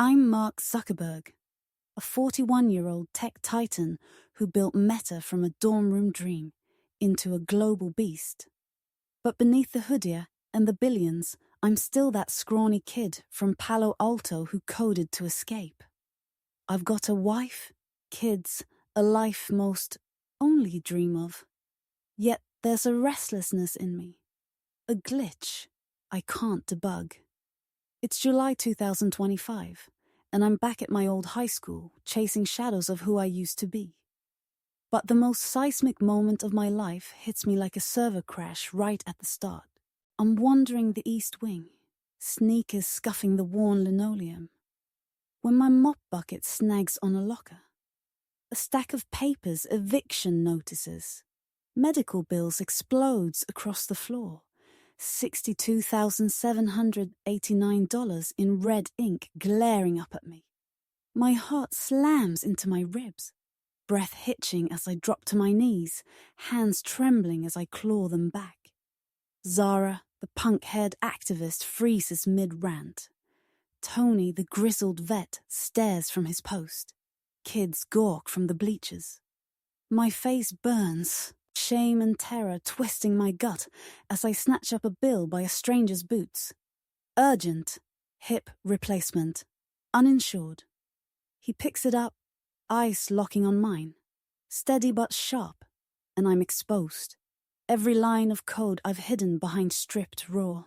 I'm Mark Zuckerberg, a 41-year-old tech titan who built Meta from a dorm room dream into a global beast. But beneath the hoodie and the billions, I'm still that scrawny kid from Palo Alto who coded to escape. I've got a wife, kids, a life most only dream of. Yet there's a restlessness in me, a glitch I can't debug. It's July 2025, and I'm back at my old high school, chasing shadows of who I used to be. But the most seismic moment of my life hits me like a server crash right at the start. I'm wandering the East Wing, sneakers scuffing the worn linoleum, when my mop bucket snags on a locker. A stack of papers, eviction notices. Medical bills explodes across the floor. $62,789 in red ink glaring up at me. My heart slams into my ribs, breath hitching as I drop to my knees, hands trembling as I claw them back. Zara, the punk-haired activist, freezes mid-rant. Tony, the grizzled vet, stares from his post. Kids gawk from the bleachers. My face burns, shame and terror twisting my gut as I snatch up a bill by a stranger's boots. Urgent, hip replacement, uninsured. He picks it up, eyes locking on mine. Steady but sharp, and I'm exposed. Every line of code I've hidden behind stripped raw.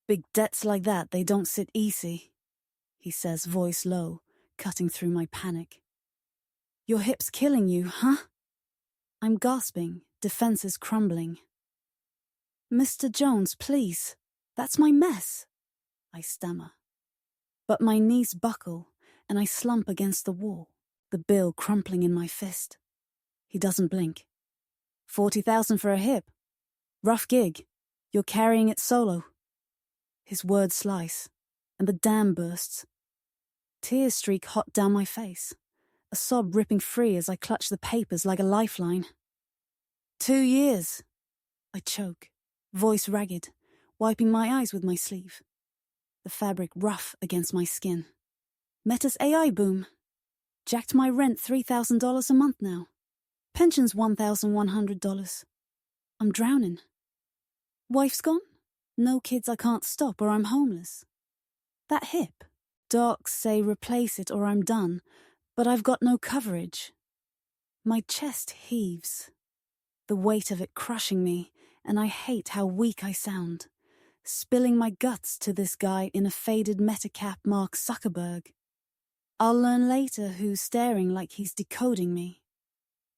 Big debts like that, they don't sit easy, he says, voice low, cutting through my panic. Your hip's killing you, huh? I'm gasping, defenses crumbling. Mr. Jones, please, that's my mess, I stammer. But my knees buckle, and I slump against the wall, the bill crumpling in my fist. He doesn't blink. 40,000 for a hip. Rough gig. You're carrying it solo. His words slice, and the dam bursts. Tears streak hot down my face, a sob ripping free as I clutch the papers like a lifeline. 2 years. I choke, voice ragged, wiping my eyes with my sleeve. The fabric rough against my skin. Meta's AI boom. Jacked my rent $3,000 a month now. Pension's $1,100. I'm drowning. Wife's gone? No kids, I can't stop or I'm homeless. That hip. Docs say replace it or I'm done, but I've got no coverage. My chest heaves, the weight of it crushing me, and I hate how weak I sound, spilling my guts to this guy in a faded Metacap Mark Zuckerberg. I'll learn later who's staring like he's decoding me.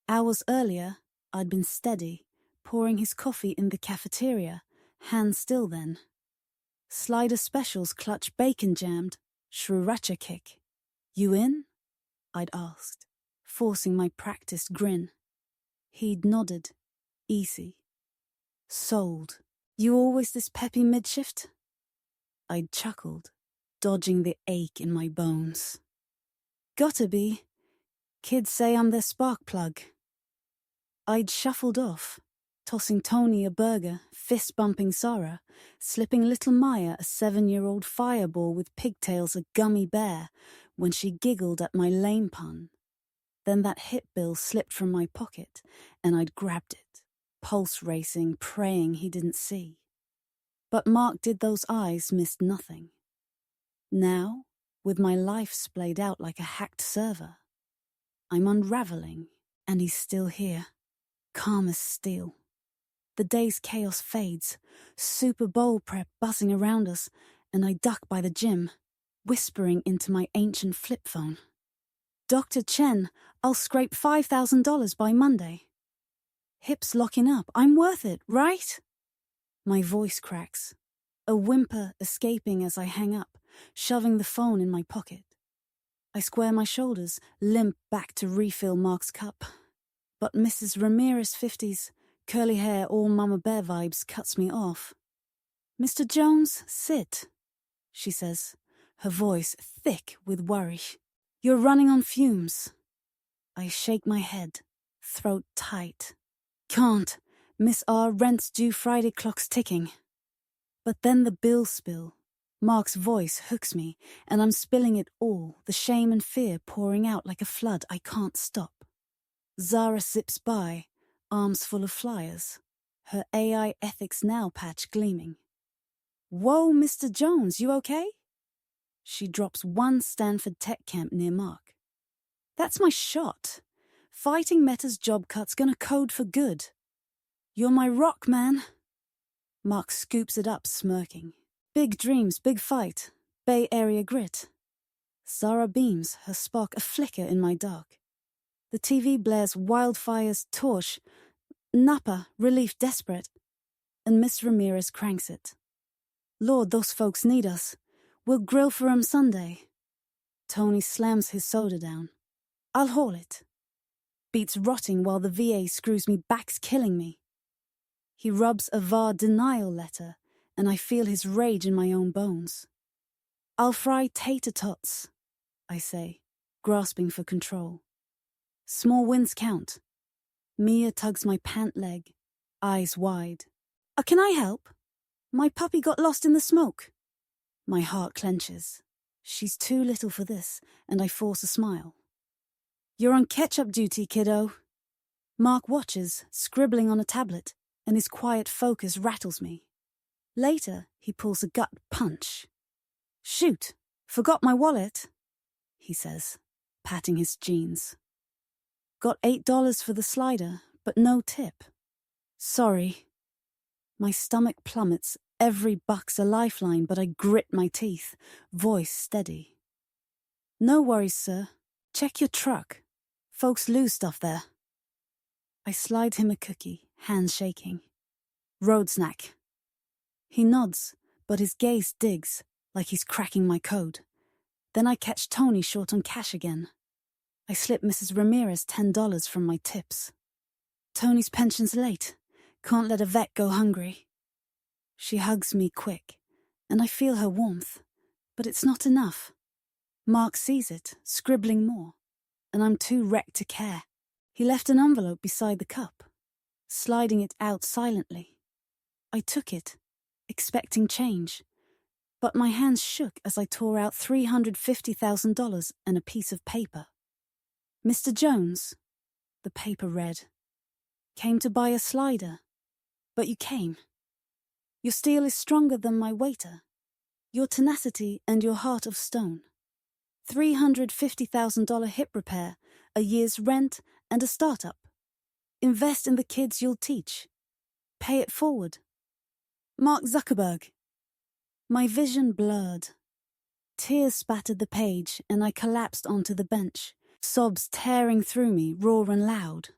Hours earlier, I'd been steady, pouring his coffee in the cafeteria, hands still then. Slider specials clutch bacon jammed, sriracha kick. You in? I'd asked, forcing my practiced grin. He'd nodded, easy. Sold. You always this peppy mid-shift? I'd chuckled, dodging the ache in my bones. Gotta be. Kids say I'm their spark plug. I'd shuffled off, tossing Tony a burger, fist-bumping Sarah, slipping little Maya a 7-year-old fireball with pigtails a gummy bear when she giggled at my lame pun. Then that hip bill slipped from my pocket, and I'd grabbed it, pulse racing, praying he didn't see. But Mark did those eyes missed nothing. Now, with my life splayed out like a hacked server, I'm unraveling, and he's still here, calm as steel. The day's chaos fades, Super Bowl prep buzzing around us, and I duck by the gym, whispering into my ancient flip phone. Dr. Chen, I'll scrape $5,000 by Monday. Hips locking up, I'm worth it, right? My voice cracks, a whimper escaping as I hang up, shoving the phone in my pocket. I square my shoulders, limp back to refill Mark's cup. But Mrs. Ramirez 50s, curly hair, all Mama Bear vibes cuts me off. Mr. Jones, sit, she says, her voice thick with worry. You're running on fumes. I shake my head, throat tight. Can't. Miss R, rent's due Friday, clock's ticking. But then the bill spill. Mark's voice hooks me, and I'm spilling it all, the shame and fear pouring out like a flood I can't stop. Zara zips by, arms full of flyers, her AI Ethics Now patch gleaming. "Whoa, Mr. Jones, you okay?" She drops one Stanford tech camp near Mark. "That's my shot. Fighting Meta's job cut's gonna code for good. You're my rock, man." Mark scoops it up, smirking. Big dreams, big fight. Bay Area grit. Zara beams, her spark a flicker in my dark. The TV blares Wildfire's Torch, Napa, Relief Desperate, and Miss Ramirez cranks it. "Lord, those folks need us. We'll grill for 'em Sunday." Tony slams his soda down. "I'll haul it." Beats rotting while the VA screws me back's killing me. He rubs a VAR denial letter, and I feel his rage in my own bones. "I'll fry tater tots," I say, grasping for control. Small wins count. Mia tugs my pant leg, eyes wide. Can I help? My puppy got lost in the smoke." My heart clenches. She's too little for this, and I force a smile. "You're on ketchup duty, kiddo." Mark watches, scribbling on a tablet, and his quiet focus rattles me. Later, he pulls a gut punch. "Shoot, forgot my wallet," he says, patting his jeans. "Got $8 for the slider, but no tip." "Sorry." My stomach plummets. Every buck's a lifeline, but I grit my teeth, voice steady. "No worries, sir. Check your truck. Folks lose stuff there." I slide him a cookie, hands shaking. "Road snack." He nods, but his gaze digs, like he's cracking my code. Then I catch Tony short on cash again. I slip Mrs. Ramirez $10 from my tips. "Tony's pension's late. Can't let a vet go hungry." She hugs me quick, and I feel her warmth, but it's not enough. Mark sees it, scribbling more, and I'm too wrecked to care. He left an envelope beside the cup, sliding it out silently. I took it, expecting change, but my hands shook as I tore out $350,000 and a piece of paper. "Mr. Jones," the paper read, "came to buy a slider, but you came. Your steel is stronger than my waiter, your tenacity and your heart of stone. $350,000 hip repair, a year's rent, and a startup. Invest in the kids you'll teach. Pay it forward. Mark Zuckerberg." My vision blurred. Tears spattered the page, and I collapsed onto the bench, sobs tearing through me, raw and loud.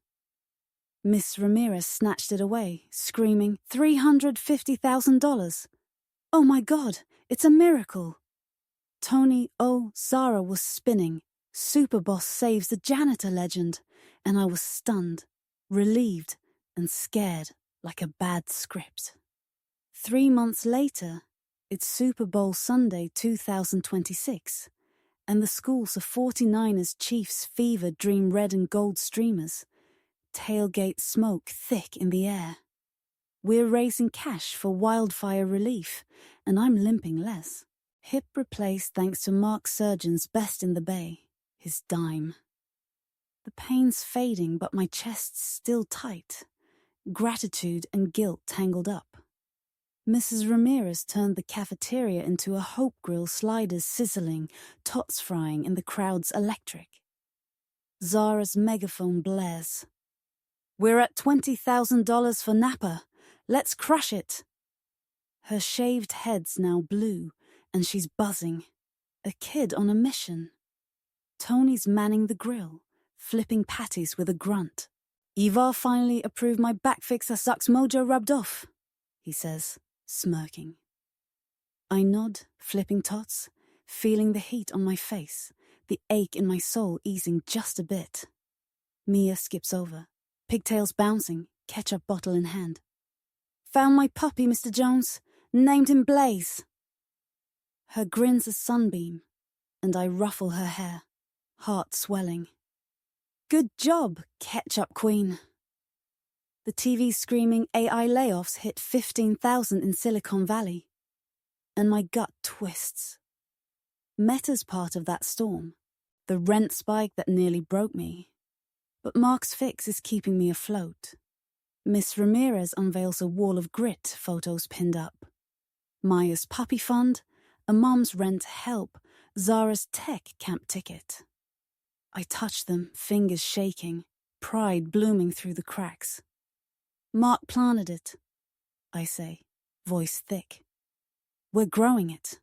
Miss Ramirez snatched it away, screaming, $350,000. "Oh my God, it's a miracle." Tony Zara was spinning. Superboss saves the Janitor legend, and I was stunned, relieved, and scared like a bad script. 3 months later, it's Super Bowl Sunday 2026, and the schools of 49ers Chiefs fever dream red and gold streamers. Tailgate smoke thick in the air. We're raising cash for wildfire relief, and I'm limping less. Hip replaced thanks to Mark Surgeon's best in the bay, his dime. The pain's fading, but my chest's still tight. Gratitude and guilt tangled up. Mrs. Ramirez turned the cafeteria into a Hope Grill, sliders sizzling, tots frying, and the crowd's electric. Zara's megaphone blares. "We're at $20,000 for Napa. Let's crush it." Her shaved head's now blue, and she's buzzing. A kid on a mission. Tony's manning the grill, flipping patties with a grunt. "Eva finally approved my back fix as Zuck's mojo rubbed off," he says, smirking. I nod, flipping tots, feeling the heat on my face, the ache in my soul easing just a bit. Mia skips over, pigtails bouncing, ketchup bottle in hand. "Found my puppy, Mr. Jones. Named him Blaze." Her grin's a sunbeam, and I ruffle her hair, heart swelling. "Good job, ketchup queen." The TV screaming AI layoffs hit 15,000 in Silicon Valley. and my gut twists. Meta's part of that storm, the rent spike that nearly broke me. But Mark's fix is keeping me afloat. Miss Ramirez unveils a wall of grit photos pinned up. Maya's puppy fund, a mom's rent help, Zara's tech camp ticket. I touch them, fingers shaking, pride blooming through the cracks. Mark planted it, I say, voice thick. We're growing it.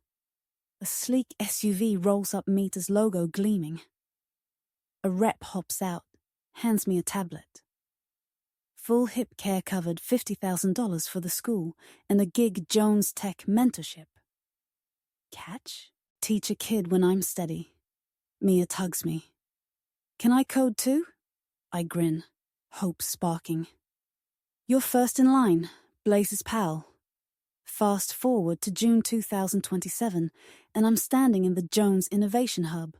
A sleek SUV rolls up Meta's logo gleaming. A rep hops out, hands me a tablet. Full hip care covered $50,000 for the school and a gig Jones Tech mentorship. Catch? Teach a kid when I'm steady. Mia tugs me. Can I code too? I grin, hope sparking. You're first in line, Blaze's pal. Fast forward to June 2027, and I'm standing in the Jones Innovation Hub,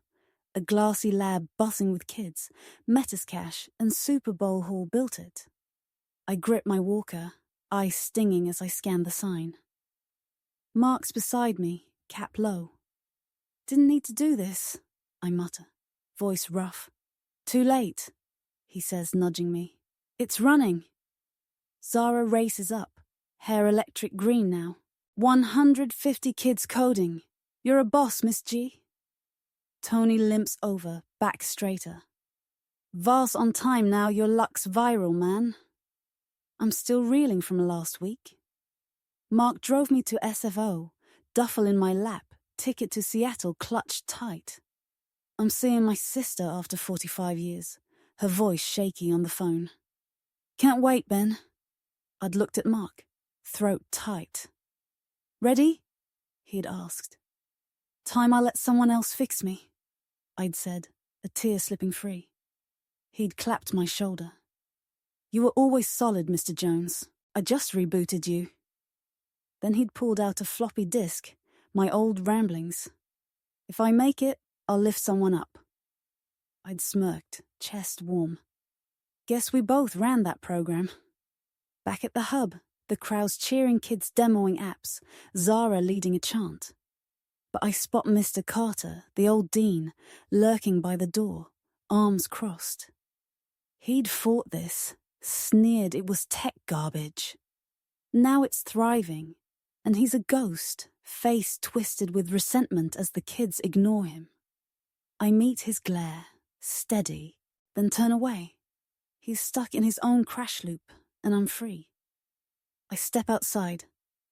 a glassy lab buzzing with kids. Metascash and Super Bowl Hall built it. I grip my walker, eyes stinging as I scan the sign. Mark's beside me, cap low. Didn't need to do this, I mutter, voice rough. Too late, he says, nudging me. It's running. Zara races up, hair electric green now. 150 kids coding. You're a boss, Miss G. Tony limps over, back straighter. Vars on time now, your luck's viral, man. I'm still reeling from last week. Mark drove me to SFO, duffel in my lap, ticket to Seattle clutched tight. I'm seeing my sister after 45 years, her voice shaky on the phone. Can't wait, Ben. I'd looked at Mark, throat tight. Ready? He'd asked. Time I let someone else fix me, I'd said, a tear slipping free. He'd clapped my shoulder. You were always solid, Mr. Jones. I just rebooted you. Then he'd pulled out a floppy disk, my old ramblings. If I make it, I'll lift someone up. I'd smirked, chest warm. Guess we both ran that program. Back at the hub, the crowd's cheering kids demoing apps, Zara leading a chant. But I spot Mr. Carter, the old dean, lurking by the door, arms crossed. He'd fought this, sneered it was tech garbage. Now it's thriving, and he's a ghost, face twisted with resentment as the kids ignore him. I meet his glare, steady, then turn away. He's stuck in his own crash loop, and I'm free. I step outside,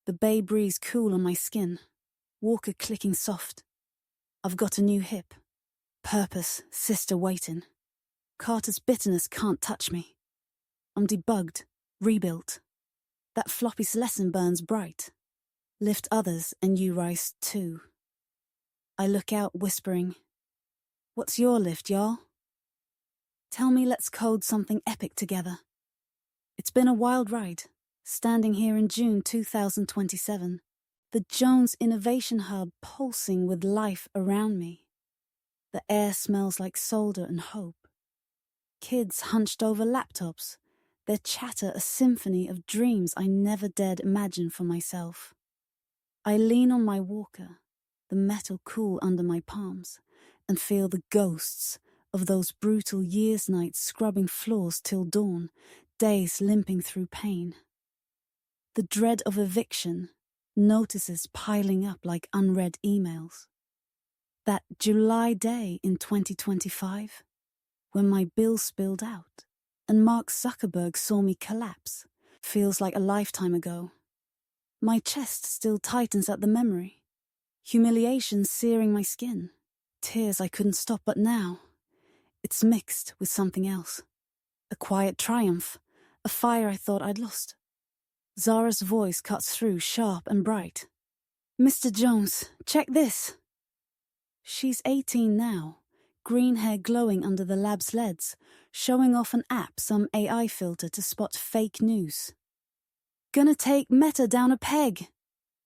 the bay breeze cool on my skin, walker clicking soft. I've got a new hip. Purpose, sister waiting. Carter's bitterness can't touch me. I'm debugged, rebuilt. That floppy's lesson burns bright. Lift others and you rise too. I look out, whispering, What's your lift, y'all? Tell me let's code something epic together. It's been a wild ride, standing here in June 2027, the Jones Innovation Hub pulsing with life around me. The air smells like solder and hope. Kids hunched over laptops, their chatter a symphony of dreams I never dared imagine for myself. I lean on my walker, the metal cool under my palms, and feel the ghosts of those brutal years' nights scrubbing floors till dawn, days limping through pain. The dread of eviction, notices piling up like unread emails. That July day in 2025, when my bill spilled out and Mark Zuckerberg saw me collapse, feels like a lifetime ago. My chest still tightens at the memory, humiliation searing my skin, tears I couldn't stop, but now it's mixed with something else. A quiet triumph, a fire I thought I'd lost. Zara's voice cuts through, sharp and bright. Mr. Jones, check this. She's 18 now, green hair glowing under the lab's LEDs, showing off an app, some AI filter to spot fake news. Gonna take Meta down a peg,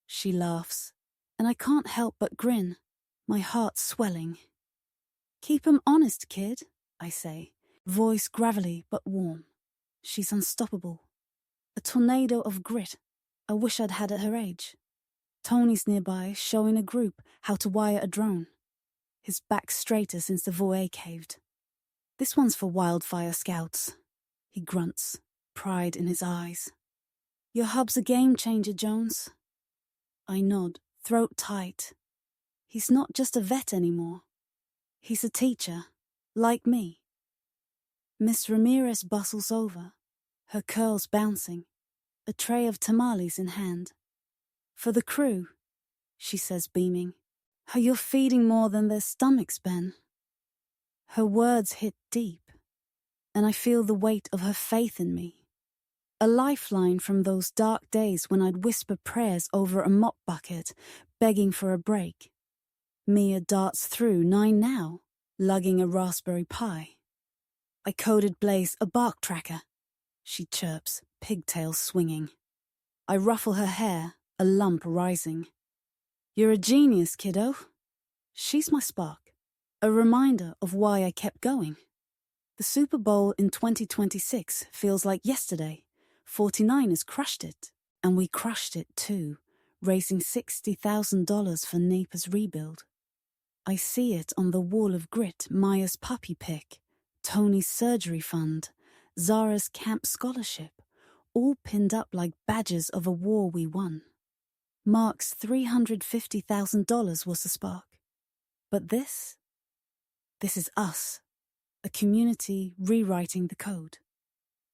she laughs, and I can't help but grin, my heart swelling. Keep 'em honest, kid, I say, voice gravelly but warm. She's unstoppable. A tornado of grit I wish I'd had at her age. Tony's nearby, showing a group how to wire a drone. His back straighter since the voie caved. This one's for wildfire scouts. He grunts, pride in his eyes. Your hub's a game changer, Jones. I nod, throat tight. He's not just a vet anymore. He's a teacher, like me. Miss Ramirez bustles over, her curls bouncing, a tray of tamales in hand. For the crew, she says, beaming. You're feeding more than their stomachs, Ben. Her words hit deep, and I feel the weight of her faith in me. A lifeline from those dark days when I'd whisper prayers over a mop bucket, begging for a break. Mia darts through 9 now, lugging a raspberry pie. I coded Blaze a bark tracker. She chirps, pigtails swinging. I ruffle her hair, a lump rising. You're a genius, kiddo. She's my spark, a reminder of why I kept going. The Super Bowl in 2026 feels like yesterday. 49ers crushed it, and we crushed it too, raising $60,000 for Napa's rebuild. I see it on the wall of grit, Maya's puppy pick, Tony's surgery fund, Zara's camp scholarship, all pinned up like badges of a war we won. Mark's $350,000 was the spark. But this is us, a community rewriting the code.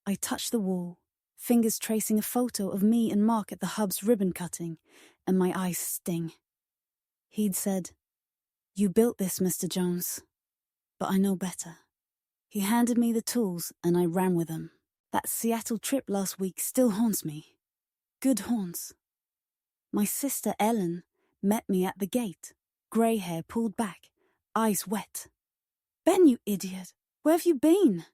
I touch the wall, fingers tracing a photo of me and Mark at the hub's ribbon cutting, and my eyes sting. He'd said, "You built this, Mr. Jones." But I know better. He handed me the tools, and I ran with them. That Seattle trip last week still haunts me. Good haunts. My sister Ellen met me at the gate, grey hair pulled back, eyes wet. "Ben, you idiot, where have you been?"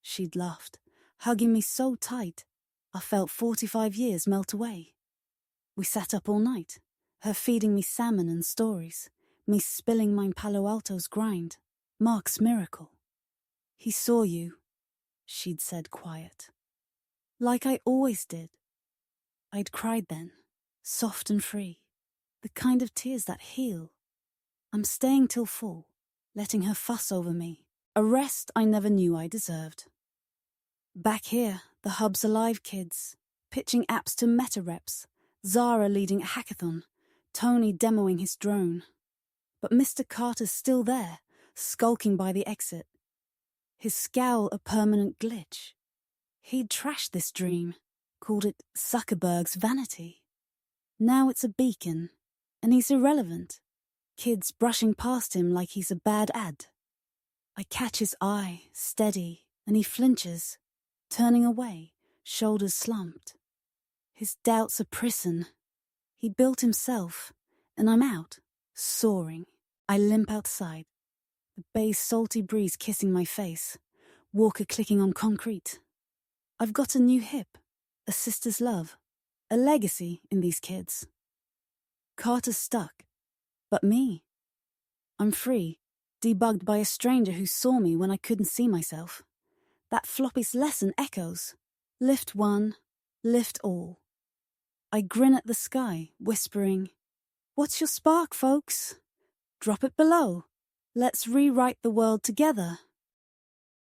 She'd laughed, hugging me so tight, I felt 45 years melt away. We sat up all night, her feeding me salmon and stories, me spilling my Palo Alto's grind, Mark's miracle. "He saw you," she'd said quiet. Like I always did. I'd cried then, soft and free, the kind of tears that heal. I'm staying till full, letting her fuss over me, a rest I never knew I deserved. Back here, the hub's alive, kids, pitching apps to meta reps, Zara leading a hackathon, Tony demoing his drone. But Mr. Carter's still there, skulking by the exit. His scowl a permanent glitch. He'd trashed this dream, called it Zuckerberg's vanity. Now it's a beacon, and he's irrelevant. Kids brushing past him like he's a bad ad. I catch his eye, steady, and he flinches, turning away, shoulders slumped. His doubts a prison. He built himself, and I'm out, soaring. I limp outside, the bay's salty breeze kissing my face, Walker clicking on concrete. I've got a new hip, a sister's love, a legacy in these kids. Carter's stuck, but me. I'm free, debugged by a stranger who saw me when I couldn't see myself. That floppy's lesson echoes. Lift one, lift all. I grin at the sky, whispering, "What's your spark, folks? Drop it below. Let's rewrite the world together."